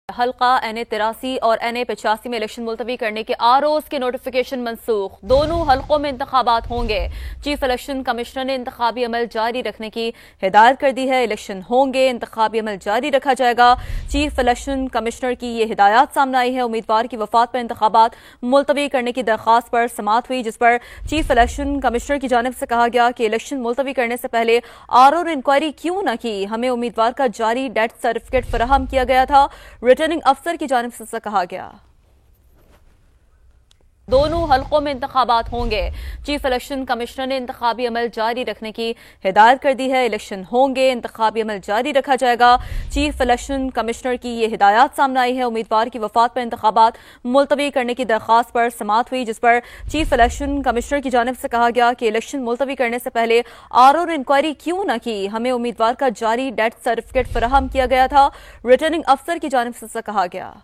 हल्का NA-83 और NA-85 में इलेक्शन मुलतवी करने के आरओज़ के नोटिफिकेशन मनसूख। दोनों हल्कों में इंतखाबात होंगे। चीफ इलेक्शन कमिश्नर ने इंतखाबी अमल जारी रखने की हिदायत कर दी है। इलेक्शन होंगे, इंतखाबी अमल जारी रखा जाएगा। चीफ इलेक्शन कमिश्नर की ये हिदायत सामने आई है। उम्मीदवार की वफात पर इंतखाबात मुलतवी करने की दरख्वास्त पर समाअत हुई, जिस पर चीफ इलेक्शन कमिश्नर की जानिब से कहा गया कि इलेक्शन मुलतवी करने से पहले आरओ ने इंक्वायरी क्यों न की। हमें उम्मीदवार का जारी डेथ सर्टिफिकेट फराहम किया गया था। रिटर्निंग अफसर की जानिब से कहा गया। दोनों हल्कों में इंतखाबात होंगे। चीफ इलेक्शन कमिश्नर ने इंतखाबी अमल जारी रखने की हिदायत कर दी है। इलेक्शन होंगे, इंतखाबी अमल जारी रखा जाएगा। चीफ इलेक्शन कमिश्नर की ये हिदायत सामने आई है। उम्मीदवार की वफात पर इंतखाबात मुलतवी करने की दरख्वास्त पर समाअत हुई, जिस पर चीफ इलेक्शन कमिश्नर की जानिब से कहा गया कि इलेक्शन मुलतवी करने से पहले आरओ ने इंक्वायरी क्यों न की। हमें उम्मीदवार का जारी डेथ सर्टिफिकेट फराहम किया गया था। रिटर्निंग अफसर की जानिब से कहा गया।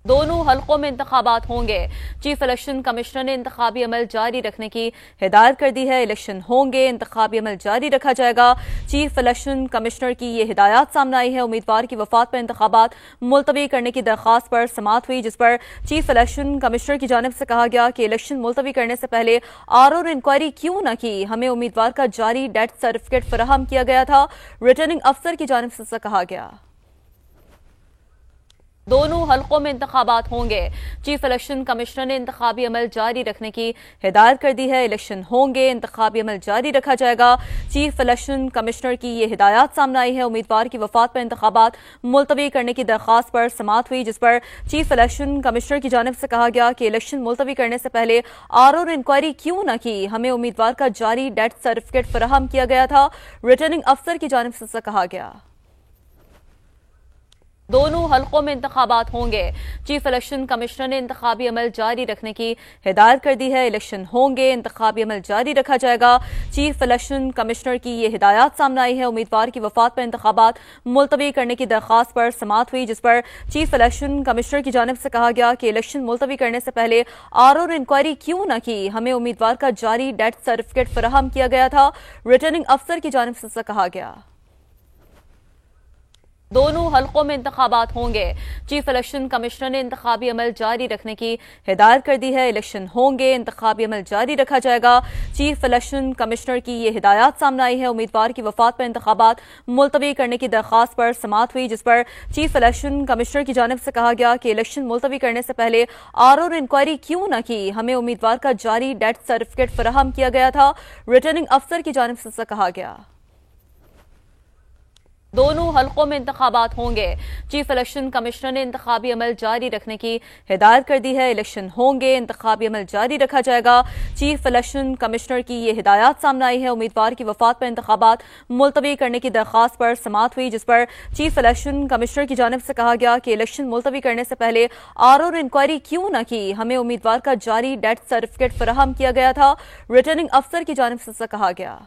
दोनों हल्कों में इंतखाबात होंगे। चीफ इलेक्शन कमिश्नर ने इंतखाबी अमल जारी रखने की हिदायत कर दी है। इलेक्शन होंगे, इंतखाबी अमल जारी रखा जाएगा। चीफ इलेक्शन कमिश्नर की ये हिदायत सामने आई है। उम्मीदवार की वफात पर इंतखाबात मुलतवी करने की दरख्वास्त पर समाअत हुई, जिस पर चीफ इलेक्शन कमिश्नर की जानिब से कहा गया कि इलेक्शन मुलतवी करने से पहले आरओ ने इंक्वायरी क्यों न की। हमें उम्मीदवार का जारी डेथ सर्टिफिकेट फराहम किया गया था। रिटर्निंग अफसर की जानिब से कहा गया। दोनों हल्कों में इंतखाबात होंगे। चीफ इलेक्शन कमिश्नर ने इंतखाबी अमल जारी रखने की हिदायत कर दी है। इलेक्शन होंगे, इंतखाबी अमल जारी रखा जाएगा। चीफ इलेक्शन कमिश्नर की ये हिदायत सामने आई है। उम्मीदवार की वफात पर इंतखाबात मुलतवी करने की दरख्वास्त पर समाअत हुई, जिस पर चीफ इलेक्शन कमिश्नर की जानिब से कहा गया कि इलेक्शन मुलतवी करने से पहले आरओ ने इंक्वायरी क्यों न की। हमें उम्मीदवार का जारी डेथ सर्टिफिकेट फराहम किया गया था। रिटर्निंग अफसर की जानिब से कहा गया। दोनों हल्कों में इंतखाबात होंगे। चीफ इलेक्शन कमिश्नर ने इंतखाबी अमल जारी रखने की हिदायत कर दी है। इलेक्शन होंगे, इंतखाबी अमल जारी रखा जाएगा। चीफ इलेक्शन कमिश्नर की ये हिदायत सामने आई है। उम्मीदवार की वफात पर इंतखाबात मुलतवी करने की दरख्वास्त पर समाअत हुई, जिस पर चीफ इलेक्शन कमिश्नर की जानिब से कहा गया कि इलेक्शन मुलतवी करने से पहले आरओ ने इंक्वायरी क्यों न की। हमें उम्मीदवार का जारी डेथ सर्टिफिकेट फराहम किया गया था। रिटर्निंग अफसर की जानिब से कहा गया। दोनों हल्कों में इंतखाबात होंगे। चीफ इलेक्शन कमिश्नर ने इंतखाबी अमल जारी रखने की हिदायत कर दी है। इलेक्शन होंगे, इंतखाबी अमल जारी रखा जाएगा। चीफ इलेक्शन कमिश्नर की ये हिदायत सामने आई है। उम्मीदवार की वफात पर इंतखाबात मुलतवी करने की दरख्वास्त पर समाअत हुई, जिस पर चीफ इलेक्शन कमिश्नर की जानिब से कहा गया कि इलेक्शन मुलतवी करने से पहले आरओ ने इंक्वायरी क्यों न की। हमें उम्मीदवार का जारी डेथ सर्टिफिकेट फराहम किया गया था। रिटर्निंग अफसर की जानिब से कहा गया। दोनों हल्कों में इंतखाबात होंगे। चीफ इलेक्शन कमिश्नर ने इंतखाबी अमल जारी रखने की हिदायत कर दी है। इलेक्शन होंगे, इंतखाबी अमल जारी रखा जाएगा। चीफ इलेक्शन कमिश्नर की ये हिदायत सामने आई है। उम्मीदवार की वफात पर इंतखाबात मुलतवी करने की दरख्वास्त पर समाअत हुई, जिस पर चीफ इलेक्शन कमिश्नर की जानिब से कहा गया कि इलेक्शन मुलतवी करने से पहले आरओ ने इंक्वायरी क्यों न की। हमें उम्मीदवार का जारी डेथ सर्टिफिकेट फराहम किया गया था। रिटर्निंग अफसर की जानिब से कहा गया।